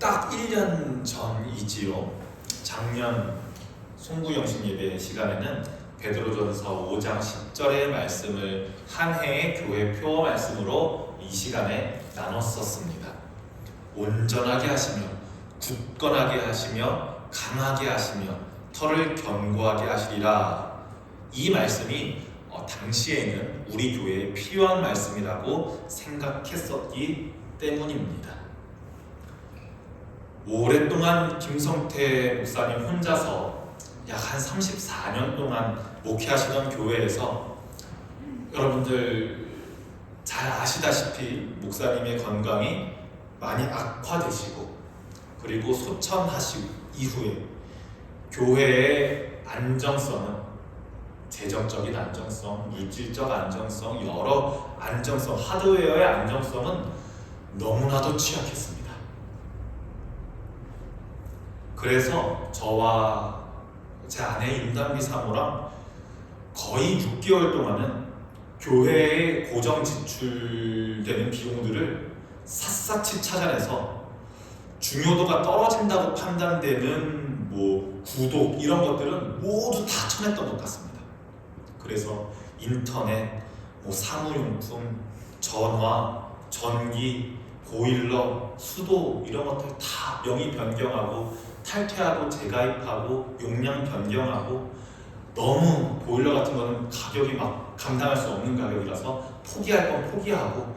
딱 1년 전이지요. 작년 송구영신 예배 시간에는 베드로전서 5장 10절의 말씀을 한 해의 교회 표 말씀으로 이 시간에 나눴었습니다. 온전하게 하시며 굳건하게 하시며 강하게 하시며 털을 견고하게 하시리라. 이 말씀이 당시에는 우리 교회에 필요한 말씀이라고 생각했었기 때문입니다. 오랫동안 김성태 목사님 혼자서 약 한 34년 동안 목회하시던 교회에서 여러분들 잘 아시다시피 목사님의 건강이 많이 악화되시고 그리고 소천하시고 이후에 교회의 안정성은 재정적인 안정성, 물질적 안정성, 여러 안정성, 하드웨어의 안정성은 너무나도 취약했습니다. 그래서 저와 제 아내 임담비 사모랑 거의 6개월 동안은 교회에 고정 지출되는 비용들을 샅샅이 찾아내서 중요도가 떨어진다고 판단되는 구독 이런 것들은 모두 다 쳐냈던 것 같습니다. 그래서 인터넷, 사무용품, 전화, 전기, 보일러, 수도 이런 것들 다 명의 변경하고 탈퇴하고 재가입하고 용량 변경하고 너무 보일러 같은 거는 가격이 막 감당할 수 없는 가격이라서 포기할 건 포기하고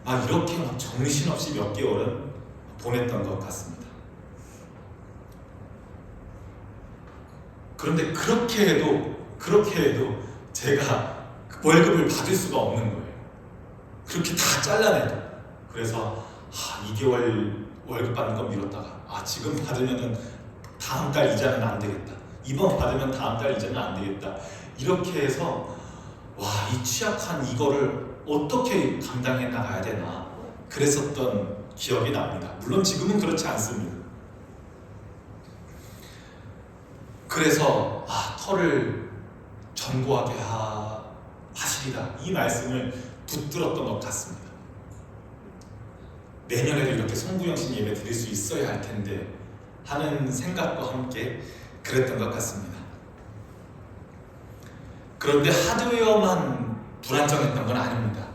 막 이렇게 막 정신없이 몇 개월은 보냈던 것 같습니다. 그런데 그렇게 해도 제가 월급을 받을 수가 없는 거예요. 그렇게 다 잘라내도. 그래서 2개월 월급 받는 건 미뤘다가 지금 받으면은 다음 달 이자는 안 되겠다. 이번 받으면 다음 달 이자는 안 되겠다. 이렇게 해서 이 취약한 이거를 어떻게 감당해 나가야 되나 그랬었던 기억이 납니다. 물론 지금은 그렇지 않습니다. 그래서 털을 견고하게 하시리라 이 말씀을 붙들었던 것 같습니다. 내년에도 이렇게 송구영신 예배 드릴 수 있어야 할 텐데 하는 생각과 함께 그랬던 것 같습니다. 그런데 하드웨어만 불안정했던 건 아닙니다.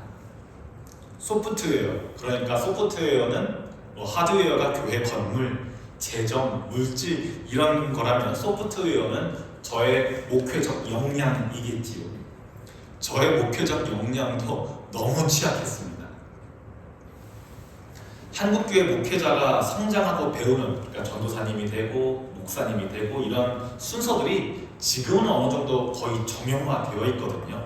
소프트웨어, 그러니까 소프트웨어는 하드웨어가 교회 건물, 재정, 물질 이런 거라면 소프트웨어는 저의 목회적 역량이겠지요. 저의 목회적 역량도 너무 취약했습니다. 한국교회 목회자가 성장하고 배우는, 그러니까 전도사님이 되고 목사님이 되고 이런 순서들이 지금은 어느 정도 거의 정형화되어 있거든요.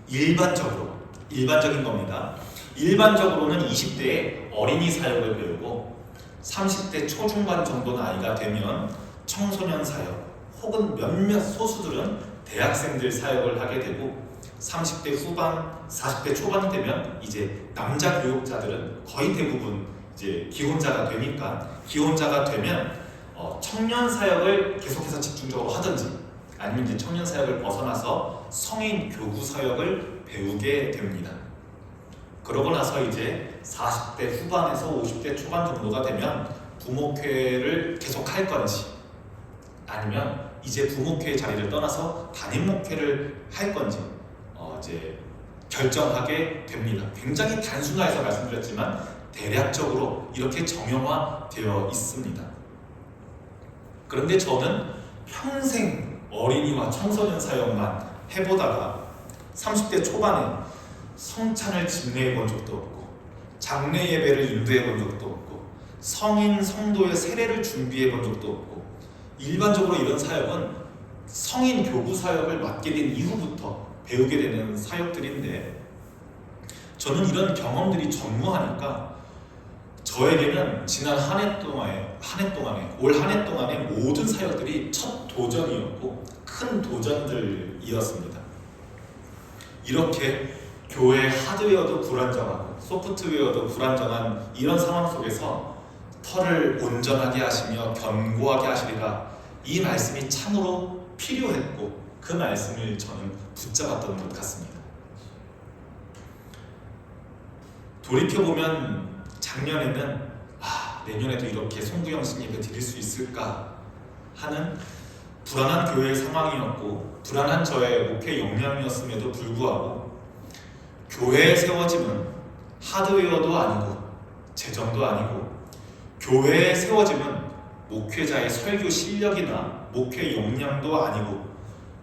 일반적인 겁니다. 일반적으로는 20대에 어린이 사역을 배우고 30대 초중반 정도 나이가 되면 청소년 사역 혹은 몇몇 소수들은 대학생들 사역을 하게 되고 30대 후반, 40대 초반이 되면 이제 남자 교육자들은 거의 대부분 이제 기혼자가 되면 청년 사역을 계속해서 집중적으로 하든지 아니면 이제 청년 사역을 벗어나서 성인 교구 사역을 배우게 됩니다. 그러고 나서 이제 40대 후반에서 50대 초반 정도가 되면 부목회를 계속 할 건지 아니면 이제 부목회 자리를 떠나서 담임 목회를 할 건지 이제 결정하게 됩니다. 굉장히 단순화해서 말씀드렸지만 대략적으로 이렇게 정형화되어 있습니다. 그런데 저는 평생 어린이와 청소년 사역만 해보다가 30대 초반에 성찬을 집례해 본 적도 없고 장례 예배를 인도해 본 적도 없고 성인 성도의 세례를 준비해 본 적도 없고 일반적으로 이런 사역은 성인 교구 사역을 맡게 된 이후부터 배우게 되는 사역들인데 저는 이런 경험들이 전무하니까 저에게는 지난 올 한 해 동안의 모든 사역들이 첫 도전이었고 큰 도전들이었습니다. 이렇게 교회 하드웨어도 불안정하고 소프트웨어도 불안정한 이런 상황 속에서 털을 온전하게 하시며 견고하게 하시리라 이 말씀이 참으로 필요했고 그 말씀을 저는 붙잡았던 것 같습니다. 돌이켜보면 작년에는 내년에도 이렇게 송구영신 예배 드릴 수 있을까 하는 불안한 교회의 상황이었고 불안한 저의 목회 역량이었음에도 불구하고 교회에 세워짐은 하드웨어도 아니고 재정도 아니고 교회에 세워짐은 목회자의 설교 실력이나 목회 역량도 아니고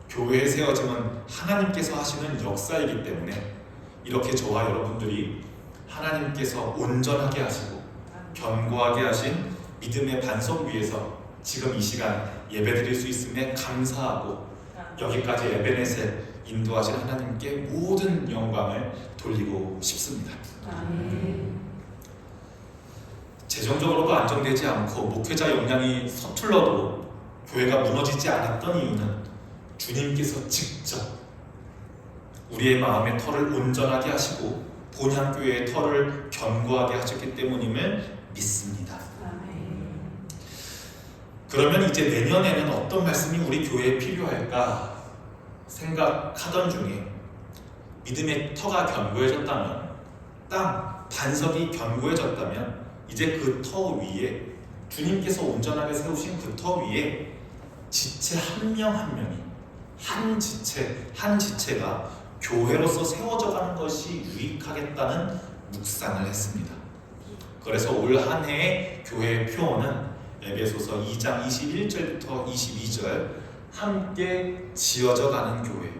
교회에 세워짐은 하나님께서 하시는 역사이기 때문에 이렇게 저와 여러분들이 하나님께서 온전하게 하시고 견고하게 하신 믿음의 반석 위에서 지금 이 시간 예배드릴 수 있음에 감사하고 여기까지 에베네셀 인도하신 하나님께 모든 영광을 돌리고 싶습니다. 재정적으로도 안정되지 않고 목회자 역량이 서툴러도 교회가 무너지지 않았던 이유는 주님께서 직접 우리의 마음의 터를 온전하게 하시고 본향교회의 터를 견고하게 하셨기 때문임을 믿습니다. 그러면 이제 내년에는 어떤 말씀이 우리 교회에 필요할까 생각하던 중에 믿음의 터가 견고해졌다면 땅, 반석이 견고해졌다면 이제 그 터 위에 주님께서 온전하게 세우신 그 터 위에 지체 한 명 한 명이 한 지체 한 지체가 교회로서 세워져 가는 것이 유익하겠다는 묵상을 했습니다. 그래서 올 한 해의 교회의 표어는 에베소서 2장 21절부터 22절 함께 지어져 가는 교회.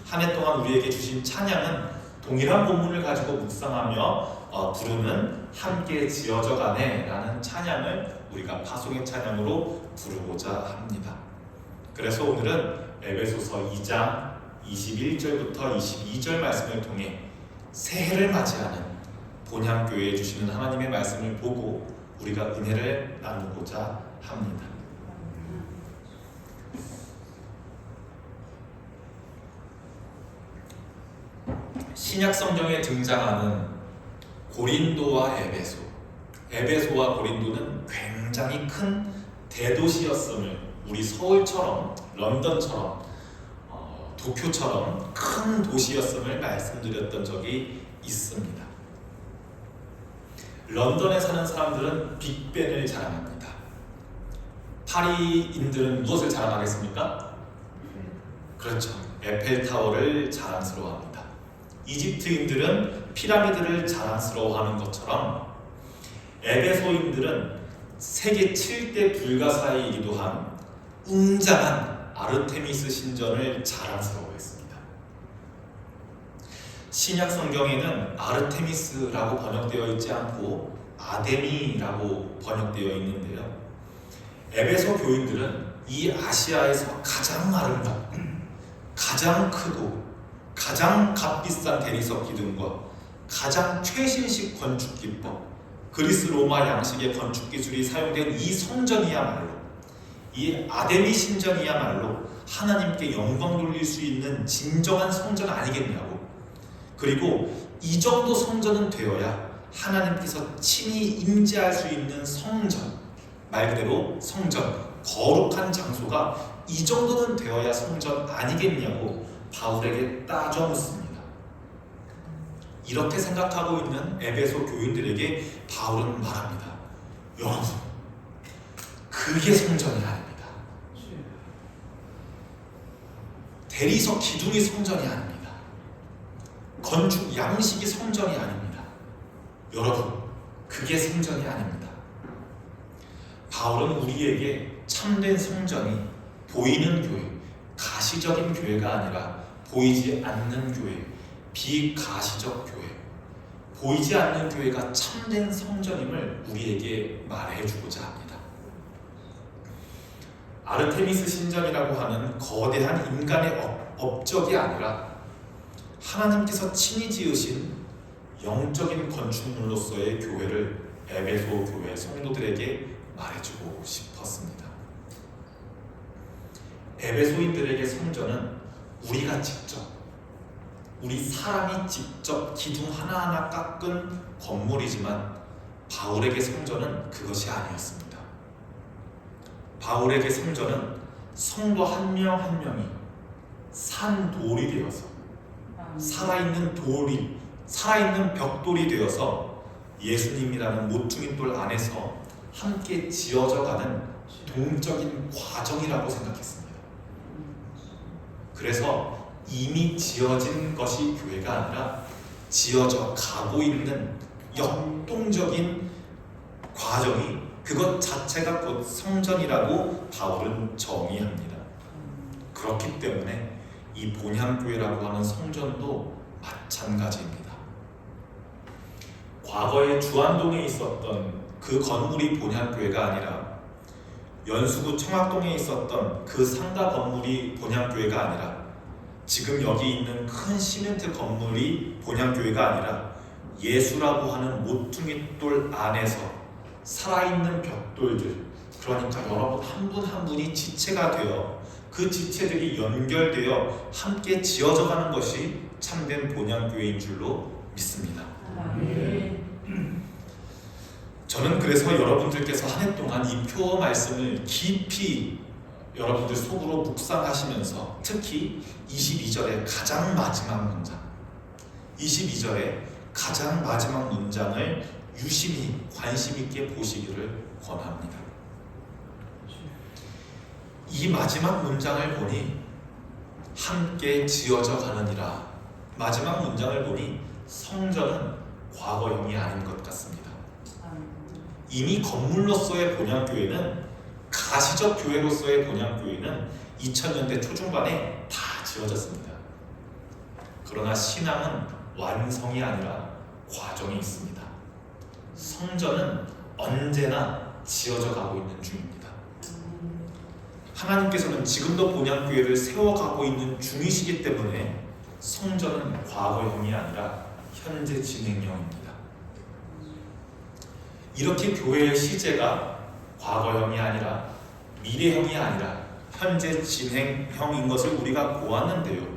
한 해 동안 우리에게 주신 찬양은 동일한 본문을 가지고 묵상하며 부르는 함께 지어져 가네 라는 찬양을 우리가 파송의 찬양으로 부르고자 합니다. 그래서 오늘은 에베소서 2장 21절부터 22절 말씀을 통해 새해를 맞이하는 본향교회에 주시는 하나님의 말씀을 보고 우리가 은혜를 나누고자 합니다. 신약 성경에 등장하는 고린도와 에베소, 에베소와 고린도는 굉장히 큰 대도시였음을 우리 서울처럼 런던처럼 도쿄처럼 큰 도시였음을 말씀드렸던 적이 있습니다. 런던에 사는 사람들은 빅벤을 자랑합니다. 파리인들은 무엇을 자랑하겠습니까? 그렇죠. 에펠타워를 자랑스러워합니다. 이집트인들은 피라미드를 자랑스러워하는 것처럼 에베소인들은 세계 7대 불가사의이기도 한 웅장한 아르테미스 신전을 자랑스러워했습니다. 신약 성경에는 아르테미스라고 번역되어 있지 않고 아데미라고 번역되어 있는데요. 에베소 교인들은 이 아시아에서 가장 아름답고 가장 크고 가장 값비싼 대리석 기둥과 가장 최신식 건축 기법, 그리스 로마 양식의 건축 기술이 사용된 이 성전이야말로, 이 아데미 신전이야말로 하나님께 영광 돌릴 수 있는 진정한 성전 아니겠냐고. 그리고 이 정도 성전은 되어야 하나님께서 친히 임재할 수 있는 성전, 말 그대로 성전, 거룩한 장소가 이 정도는 되어야 성전 아니겠냐고 바울에게 따져 묻습니다. 이렇게 생각하고 있는 에베소 교인들에게 바울은 말합니다. 여러분, 그게 성전이 아닙니다. 대리석 기둥이 성전이 아닙니다. 건축 양식이 성전이 아닙니다. 여러분, 그게 성전이 아닙니다. 바울은 우리에게 참된 성전이 보이는 교회, 가시적인 교회가 아니라 보이지 않는 교회, 비가시적 교회, 보이지 않는 교회가 참된 성전임을 우리에게 말해주고자 합니다. 아르테미스 신전이라고 하는 거대한 인간의 업적이 아니라 하나님께서 친히 지으신 영적인 건축물로서의 교회를 에베소 교회 성도들에게 말해주고 싶었습니다. 에베소인들에게 성전은 우리가 직접, 우리 사람이 직접 기둥 하나하나 깎은 건물이지만 바울에게 성전은 그것이 아니었습니다. 바울에게 성전은 성도 한 명 한 명이 산 돌이 되어서 살아있는 돌이, 살아있는 벽돌이 되어서 예수님이라는 모퉁이 돌 안에서 함께 지어져가는 동적인 과정이라고 생각했습니다. 그래서 이미 지어진 것이 교회가 아니라 지어져 가고 있는 역동적인 과정이 그것 자체가 곧 성전이라고 바울은 정의합니다. 그렇기 때문에 이 본향교회라고 하는 성전도 마찬가지입니다. 과거에 주안동에 있었던 그 건물이 본향교회가 아니라 연수구 청학동에 있었던 그 상가 건물이 본향교회가 아니라 지금 여기 있는 큰 시멘트 건물이 본향교회가 아니라 예수라고 하는 모퉁이 돌 안에서 살아있는 벽돌들, 그러니까 여러분 한 분 한 분이 지체가 되어 그 지체들이 연결되어 함께 지어져가는 것이 참된 본향교회인 줄로 믿습니다. 저는 그래서 여러분들께서 한 해 동안 이 표 말씀을 깊이 여러분들 속으로 묵상하시면서 특히 22절의 가장 마지막 문장, 22절의 가장 마지막 문장을 유심히 관심 있게 보시기를 권합니다. 이 마지막 문장을 보니 함께 지어져 가느니라, 마지막 문장을 보니 성전은 과거형이 아닌 것 같습니다. 이미 건물로서의 본향교회는, 가시적 교회로서의 본향교회는 2000년대 초중반에 다 지어졌습니다. 그러나 신앙은 완성이 아니라 과정이 있습니다. 성전은 언제나 지어져 가고 있는 중입니다. 하나님께서는 지금도 본향교회를 세워가고 있는 중이시기 때문에 성전은 과거형이 아니라 현재 진행형입니다. 이렇게 교회의 시제가 과거형이 아니라 미래형이 아니라 현재 진행형인 것을 우리가 보았는데요.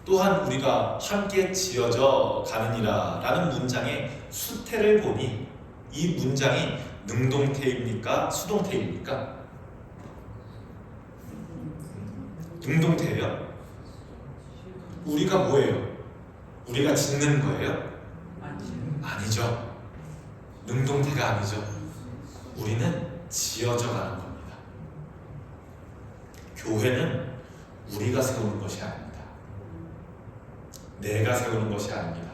또한 우리가 함께 지어져 가느니라 라는 문장의 수태를 보니 이 문장이 능동태입니까? 수동태입니까? 능동태예요. 우리가 뭐예요? 우리가 짓는 거예요? 아니죠. 능동태가 아니죠. 우리는 지어져 가는 겁니다. 교회는 우리가 세우는 것이 아닙니다. 내가 세우는 것이 아닙니다.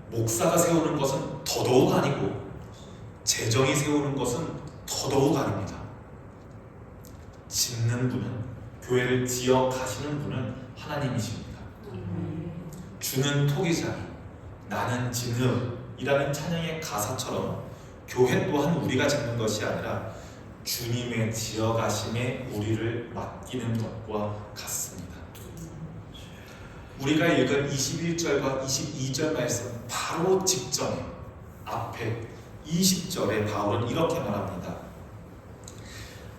목사가 세우는 것은 더더욱 아니고 재정이 세우는 것은 더더욱 아닙니다. 짓는 분은, 교회를 지어 가시는 분은 하나님이십니다. 주는 토기장이 나는 진흙이라는 찬양의 가사처럼 교회 또한 우리가 짓는 것이 아니라 주님의 지어 가심에 우리를 맡기는 것과 같습니다. 우리가 읽은 21절과 22절 말씀 바로 직전에 앞에 20절에 바울은 이렇게 말합니다.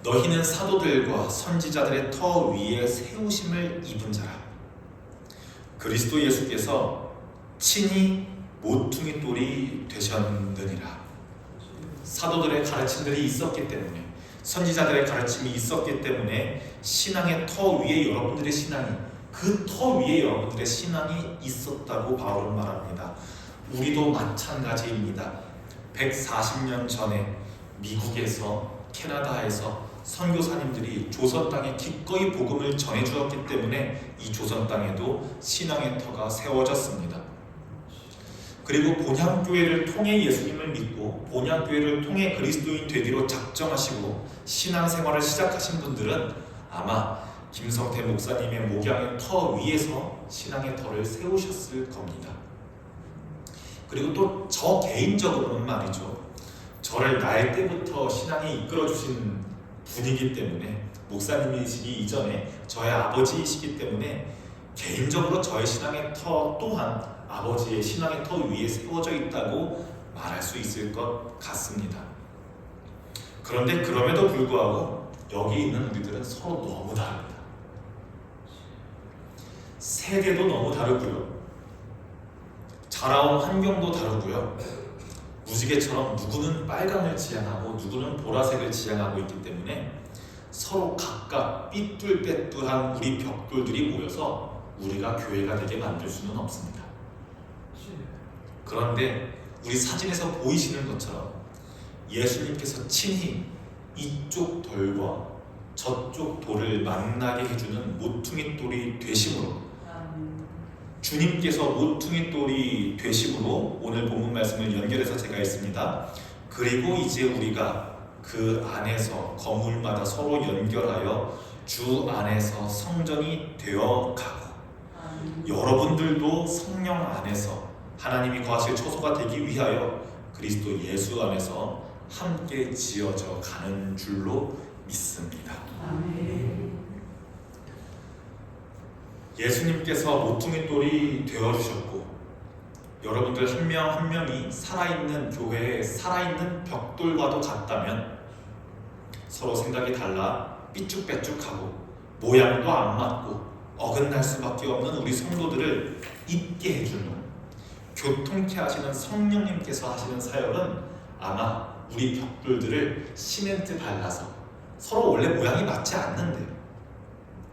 너희는 사도들과 선지자들의 터 위에 세우심을 입은 자라. 그리스도 예수께서 친히 모퉁이 돌이 되셨느니라. 사도들의 가르침들이 있었기 때문에, 선지자들의 가르침이 있었기 때문에 신앙의 터 위에 여러분들의 신앙이, 그 터 위에 여러분들의 신앙이 있었다고 바울은 말합니다. 우리도 마찬가지입니다. 140년 전에 미국에서, 캐나다에서 선교사님들이 조선 땅에 기꺼이 복음을 전해주었기 때문에 이 조선 땅에도 신앙의 터가 세워졌습니다. 그리고 본향교회를 통해 예수님을 믿고 본향교회를 통해 그리스도인 되기로 작정하시고 신앙생활을 시작하신 분들은 아마 김성태 목사님의 목양의 터 위에서 신앙의 터를 세우셨을 겁니다. 그리고 또 저 개인적으로는 말이죠, 저를 날 때부터 신앙에 이끌어주신 분이기 때문에, 목사님이시기 이전에 저의 아버지이시기 때문에 개인적으로 저의 신앙의 터 또한 아버지의 신앙의 터 위에 세워져 있다고 말할 수 있을 것 같습니다. 그런데 그럼에도 불구하고 여기 있는 우리들은 서로 너무 다릅니다. 세대도 너무 다르고요, 자라온 환경도 다르고요, 무지개처럼 누구는 빨강을 지향하고 누구는 보라색을 지향하고 있기 때문에 서로 각각 삐뚤빼뚤한 우리 벽돌들이 모여서 우리가 교회가 되게 만들 수는 없습니다. 그런데 우리 사진에서 보이시는 것처럼 예수님께서 친히 이쪽 돌과 저쪽 돌을 만나게 해주는 모퉁이 돌이 되심으로, 주님께서 모퉁이 돌이 되심으로 오늘 본문 말씀을 연결해서 제가 읽습니다. 그리고 이제 우리가 그 안에서 건물마다 서로 연결하여 주 안에서 성전이 되어 가고, 여러분들도 성령 안에서 하나님이 거하실 처소가 되기 위하여 그리스도 예수 안에서 함께 지어져 가는 줄로 믿습니다. 예수님께서 모퉁이 돌이 되어주셨고, 여러분들 한 명 한 명이 살아있는 교회의 살아있는 벽돌과도 같다면 서로 생각이 달라 삐쭉빼쭉하고 모양도 안 맞고 어긋날 수밖에 없는 우리 성도들을 있게 해주는, 교통케 하시는 성령님께서 하시는 사역은 아마 우리 벽돌들을 시멘트 발라서, 서로 원래 모양이 맞지 않는데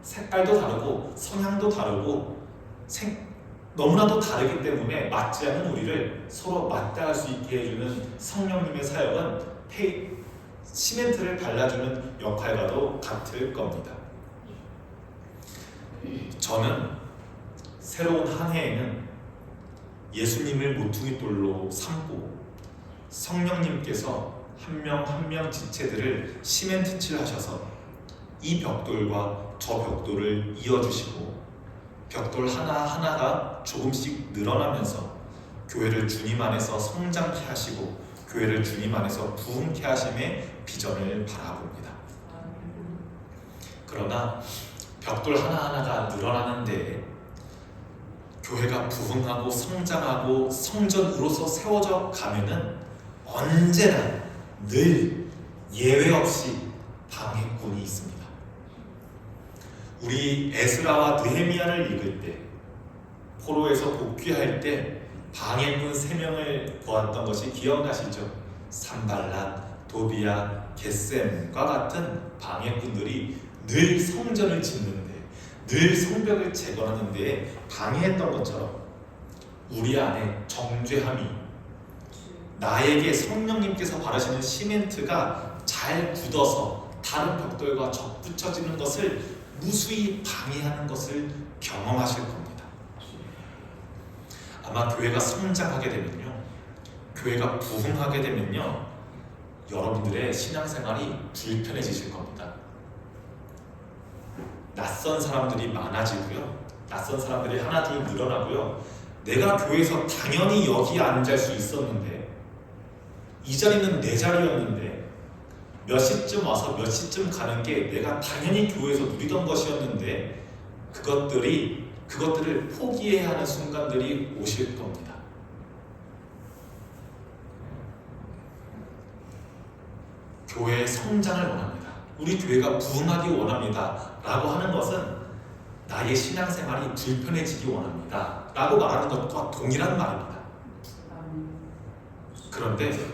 색깔도 다르고 성향도 다르고 너무나도 다르기 때문에 맞지 않는 우리를 서로 맞닿을 수 있게 해주는 성령님의 사역은 시멘트를 발라주는 역할과도 같을 겁니다. 저는 새로운 한 해에는 예수님을 모퉁이 돌로 삼고 성령님께서 한 명 한 명 지체들을 시멘트 칠하셔서 이 벽돌과 저 벽돌을 이어주시고 벽돌 하나하나가 조금씩 늘어나면서 교회를 주님 안에서 성장케 하시고 교회를 주님 안에서 부흥케 하심의 비전을 바라봅니다. 그러나 벽돌 하나하나가 늘어나는데 교회가 부흥하고 성장하고 성전으로서 세워져 가면은 언제나 늘 예외 없이 방해꾼이 있습니다. 우리 에스라와 느헤미야를 읽을 때, 포로에서 복귀할 때 방해꾼 3명을 보았던 것이 기억나시죠? 산발랏, 도비야, 겟셈과 같은 방해꾼들이 늘 성전을 짓는데, 늘 성벽을 재건하는 데 방해했던 것처럼 우리 안에 정죄함이, 나에게 성령님께서 바르시는 시멘트가 잘 굳어서 다른 벽돌과 접붙여지는 것을 무수히 방해하는 것을 경험하실 겁니다. 아마 교회가 성장하게 되면요, 교회가 부흥하게 되면요, 여러분들의 신앙생활이 불편해지실 겁니다. 낯선 사람들이 많아지고요, 낯선 사람들이 하나둘 늘어나고요, 내가 교회에서 당연히 여기 앉을 수 있었는데, 이 자리는 내 자리였는데 몇 시쯤 와서 몇 시쯤 가는 게 내가 당연히 교회에서 누리던 것이었는데 그것들을 포기해야 하는 순간들이 오실 겁니다. 교회의 성장을 원합니다. 우리 교회가 부흥하기 원합니다 라고 하는 것은 나의 신앙생활이 불편해지기 원합니다 라고 말하는 것과 동일한 말입니다. 그런데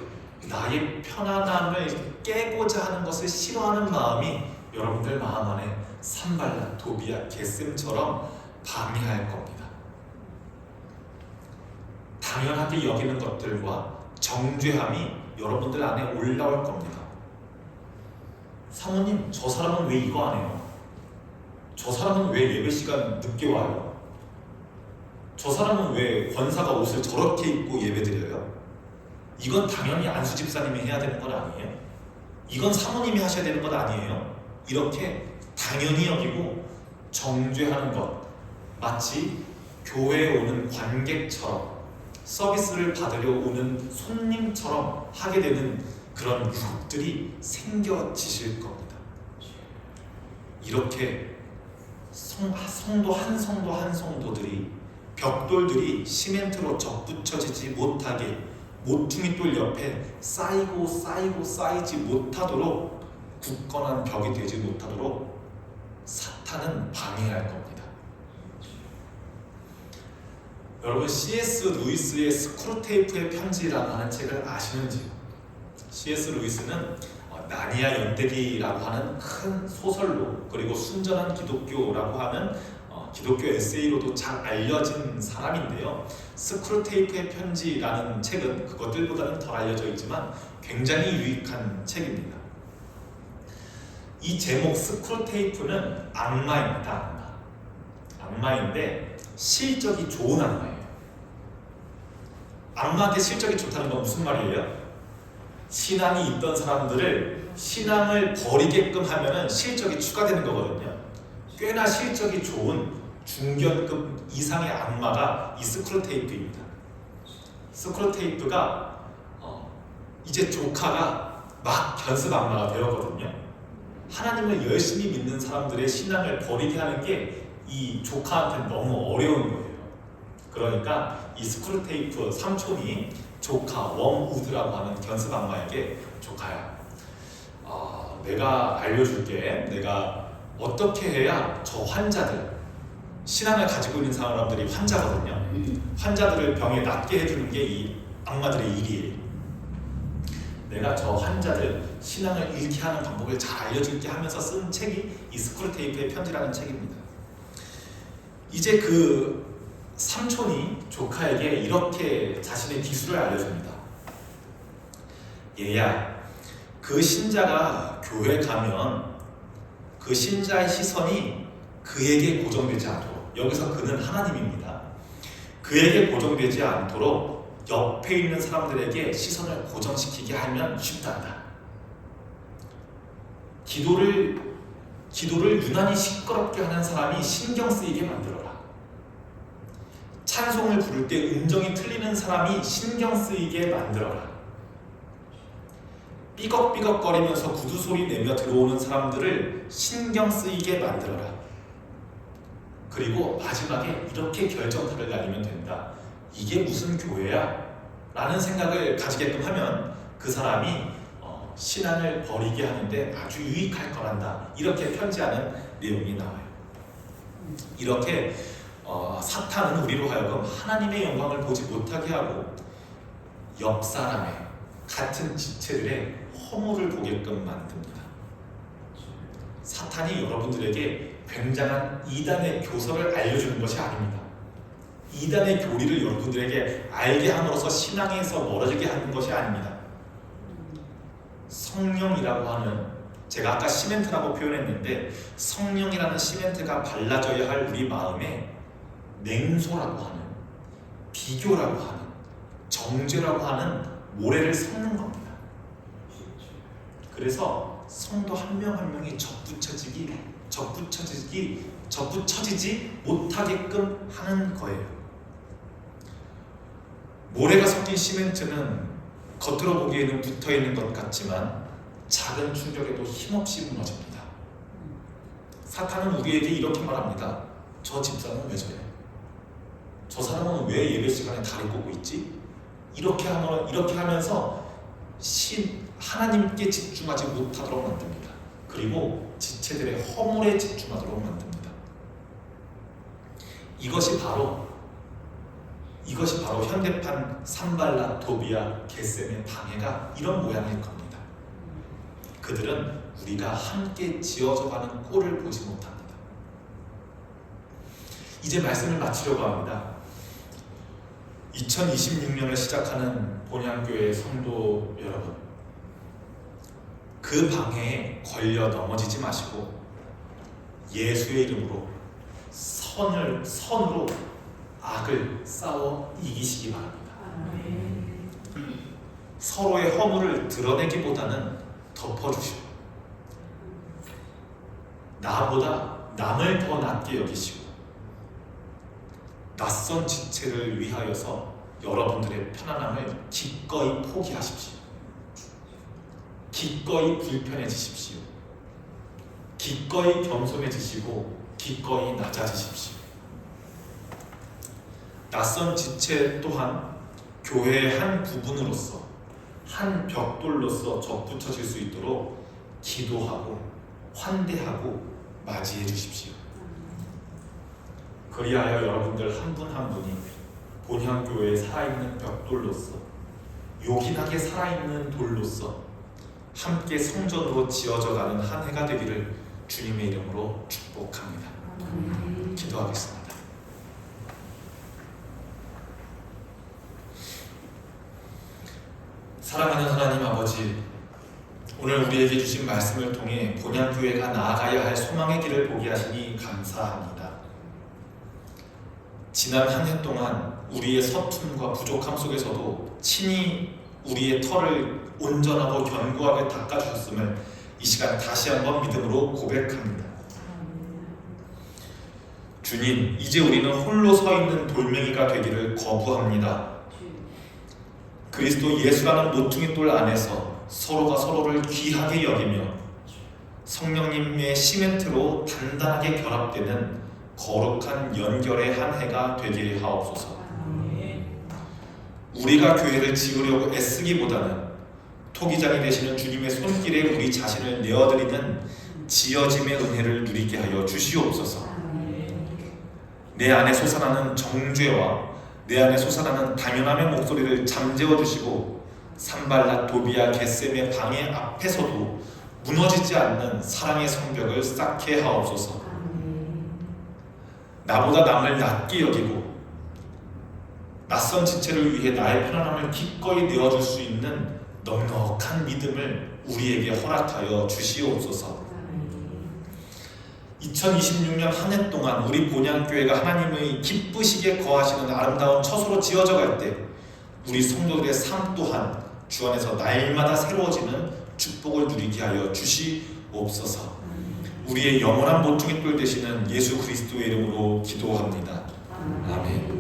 나의 편안함을 깨고자 하는 것을 싫어하는 마음이 여러분들 마음 안에 산발랏, 도비야, 겟셈처럼 방해할 겁니다. 당연하게 여기는 것들과 정죄함이 여러분들 안에 올라올 겁니다. 사모님, 저 사람은 왜 이거 안 해요? 저 사람은 왜 예배 시간 늦게 와요? 저 사람은 왜 권사가 옷을 저렇게 입고 예배 드려요? 이건 당연히 안수 집사님이 해야 되는 건 아니에요? 이건 사모님이 하셔야 되는 건 아니에요? 이렇게 당연히 여기고 정죄하는 것, 마치 교회에 오는 관객처럼, 서비스를 받으려 오는 손님처럼 하게 되는 그런 유혹들이 생겨지실 겁니다. 이렇게 성도 한 성도들이, 벽돌들이 시멘트로 접붙여지지 못하게, 모퉁이돌 옆에 쌓이지 못하도록, 굳건한 벽이 되지 못하도록 사탄은 방해할 겁니다. 여러분, C.S. 루이스의 스크루테이프의 편지라고 하는 책을 아시는지요? C.S. 루이스는 나니아 연대기라고 하는 큰 소설로, 그리고 순전한 기독교라고 하는 기독교 에세이로도 잘 알려진 사람인데요. 스크루테이프의 편지라는 책은 그것들보다는 덜 알려져 있지만 굉장히 유익한 책입니다. 이 제목 스크루테이프는 악마입니다. 악마인데 실적이 좋은 악마예요. 악마한테 실적이 좋다는 건 무슨 말이에요? 신앙이 있던 사람들을 신앙을 버리게끔 하면은 실적이 추가되는 거거든요. 꽤나 실적이 좋은 중견급 이상의 악마가 이 스크루테이프입니다. 스크루테이프가 이제 조카가 막 견습 악마가 되었거든요. 하나님을 열심히 믿는 사람들의 신앙을 버리게 하는 게 이 조카한테는 너무 어려운 거예요. 그러니까 이 스크루테이프 삼촌이 조카 웜우드라고 하는 견습 악마에게 조카야, 내가 알려줄게. 내가 어떻게 해야 저 환자들, 신앙을 가지고 있는 사람들이 환자거든요. 환자들을 병에 낫게 해주는 게 이 악마들의 일이에요. 내가 저 환자들 신앙을 잃게 하는 방법을 잘 알려줄게 하면서 쓴 책이 이 스크루테이프의 편지라는 책입니다. 이제 그 삼촌이 조카에게 이렇게 자신의 기술을 알려줍니다. 얘야, 그 신자가 교회 가면 그 신자의 시선이 그에게 고정되지 않도록, 여기서 그는 하나님입니다. 그에게 고정되지 않도록 옆에 있는 사람들에게 시선을 고정시키게 하면 쉽단다. 기도를 유난히 시끄럽게 하는 사람이 신경 쓰이게 만들어라. 찬송을 부를 때 음정이 틀리는 사람이 신경 쓰이게 만들어라. 삐걱삐걱거리면서 구두 소리 내며 들어오는 사람들을 신경 쓰이게 만들어라. 그리고 마지막에 이렇게 결정타를 날리면 된다. 이게 무슨 교회야? 라는 생각을 가지게끔 하면 그 사람이 신앙을 버리게 하는데 아주 유익할 거란다. 이렇게 편지하는 내용이 나와요. 이렇게 사탄은 우리로 하여금 하나님의 영광을 보지 못하게 하고 옆 사람의 같은 지체들의 허물을 보게끔 만듭니다. 사탄이 여러분들에게 굉장한 이단의 교설을 알려주는 것이 아닙니다. 이단의 교리를 여러분들에게 알게 함으로써 신앙에서 멀어지게 하는 것이 아닙니다. 성령이라고 하는, 제가 아까 시멘트라고 표현했는데 성령이라는 시멘트가 발라져야 할 우리 마음에 냉소라고 하는, 비교라고 하는, 정죄라고 하는 모래를 섞는 겁니다. 그래서 성도 한 명 한 명이 접붙여지지 못하게끔 하는 거예요. 모래가 섞인 시멘트는 겉으로 보기에는 붙어있는 것 같지만 작은 충격에도 힘없이 무너집니다. 사탄은 우리에게 이렇게 말합니다. 저 집사는 왜 저래? 저 사람은 왜 예배 시간에 다리 꼬고 있지? 이렇게 하면서 하나님께 집중하지 못하도록 만듭니다. 그리고 지체들의 허물에 집중하도록 만듭니다. 이것이 바로 현대판 산발라, 도비아, 게셈의 방해가 이런 모양일 겁니다. 그들은 우리가 함께 지어져가는 꼴을 보지 못합니다. 이제 말씀을 마치려고 합니다. 2026년을 시작하는 본향교회 성도 여러분, 그 방해에 걸려 넘어지지 마시고 예수의 이름으로 선으로 악을 싸워 이기시기 바랍니다. 서로의 허물을 드러내기보다는 덮어주시고 나보다 남을 더 낮게 여기시고 낯선 지체를 위하여서 여러분들의 편안함을 기꺼이 포기하십시오. 기꺼이 불편해지십시오. 기꺼이 겸손해지시고 기꺼이 낮아지십시오. 낯선 지체 또한 교회의 한 부분으로서, 한 벽돌로서 접붙여질 수 있도록 기도하고 환대하고 맞이해 주십시오. 그리하여 여러분들 한 분 한 분이 본향교회에 살아있는 벽돌로서, 요긴하게 살아있는 돌로서 함께 성전으로 지어져가는 한 해가 되기를 주님의 이름으로 축복합니다. 기도하겠습니다. 사랑하는 하나님 아버지, 오늘 우리에게 주신 말씀을 통해 본향교회가 나아가야 할 소망의 길을 보게 하시니 감사합니다. 지난 한 해 동안 우리의 서툼과 부족함 속에서도 친히 우리의 털을 온전하고 견고하게 닦아주셨음을 이 시간 다시 한번 믿음으로 고백합니다. 주님, 이제 우리는 홀로 서 있는 돌멩이가 되기를 거부합니다. 그리스도 예수라는 모퉁이 돌 안에서 서로가 서로를 귀하게 여기며 성령님의 시멘트로 단단하게 결합되는 거룩한 연결의 한 해가 되게 하옵소서. 우리가 교회를 지으려고 애쓰기보다는 토기장이 되시는 주님의 손길에 우리 자신을 내어드리는 지어짐의 은혜를 누리게 하여 주시옵소서. 내 안에 솟아나는 정죄와 내 안에 솟아나는 당연함의 목소리를 잠재워 주시고 산발랏 도비아 겟셈의 방해 앞에서도 무너지지 않는 사랑의 성벽을 쌓게 하옵소서. 나보다 남을 낮게 여기고 낯선 지체를 위해 나의 편안함을 기꺼이 내어줄 수 있는 넉넉한 믿음을 우리에게 허락하여 주시옵소서. 2026년 한 해 동안 우리 본향교회가 하나님의 기쁘시게 거하시는 아름다운 처소로 지어져 갈 때 우리 성도들의 삶 또한 주 안에서 날마다 새로워지는 축복을 누리게 하여 주시옵소서. 우리의 영원한 모퉁이돌 되시는 예수 그리스도의 이름으로 기도합니다. 아멘.